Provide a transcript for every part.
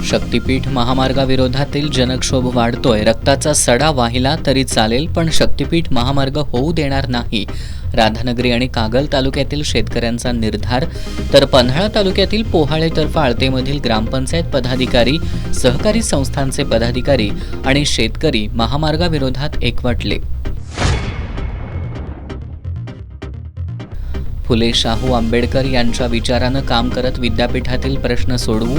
शक्तीपीठ महामार्गाविरोधातील जनक्षोभ वाढतोय. रक्ताचा सडा वाहिला तरी चालेल, पण शक्तीपीठ महामार्ग होऊ देणार नाही. राधानगरी आणि कागल तालुक्यातील शेतकऱ्यांचा निर्धार. तर पन्हाळा तालुक्यातील पोहाळे तर्फे आळतेमधील ग्रामपंचायत पदाधिकारी, सहकारी संस्थांचे पदाधिकारी आणि शेतकरी महामार्गाविरोधात एकवटले. फुले शाहू आंबेडकर यांच्या विचारानं काम करत विद्यापीठातील प्रश्न सोडवू.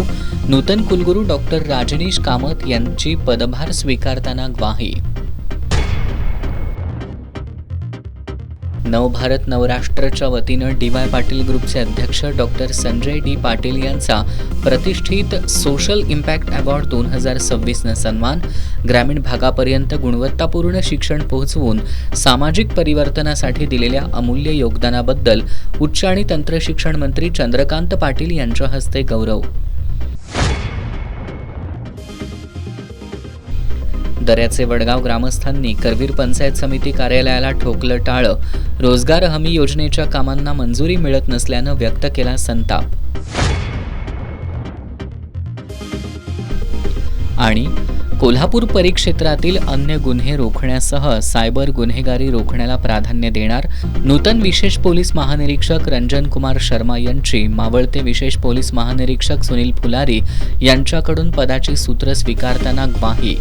नूतन कुलगुरू डॉक्टर राजनीश कामत यांची पदभार स्वीकारताना ग्वाही. नवभारत नवराष्ट्रच्या वतीनं डी.वाय. पाटील ग्रुपचे अध्यक्ष डॉक्टर संजय डी. पाटील यांचा प्रतिष्ठित सोशल इम्पॅक्ट अवॉर्ड 2026नं सन्मान. ग्रामीण भागापर्यंत गुणवत्तापूर्ण शिक्षण पोहोचवून सामाजिक परिवर्तनासाठी दिलेल्या अमूल्य योगदानाबद्दल उच्च आणि तंत्रशिक्षण मंत्री चंद्रकांत पाटील यांच्या हस्ते गौरव. दर्याचे वडगाव ग्रामस्थांनी करवीर पंचायत समिती कार्यालयाला ठोकलं टाळं. रोजगार हमी योजनेच्या कामांना मंजुरी मिळत नसल्यानं व्यक्त केला संताप. आणि कोल्हापूर परिक्षेत्रातील अन्य गुन्हे रोखण्यासह सायबर गुन्हेगारी रोखण्याला प्राधान्य देणार. नूतन विशेष पोलीस महानिरीक्षक रंजन कुमार शर्मा यांची मावळते विशेष पोलीस महानिरीक्षक सुनील फुलारी यांच्याकडून पदाची सूत्र स्वीकारताना ग्वाही.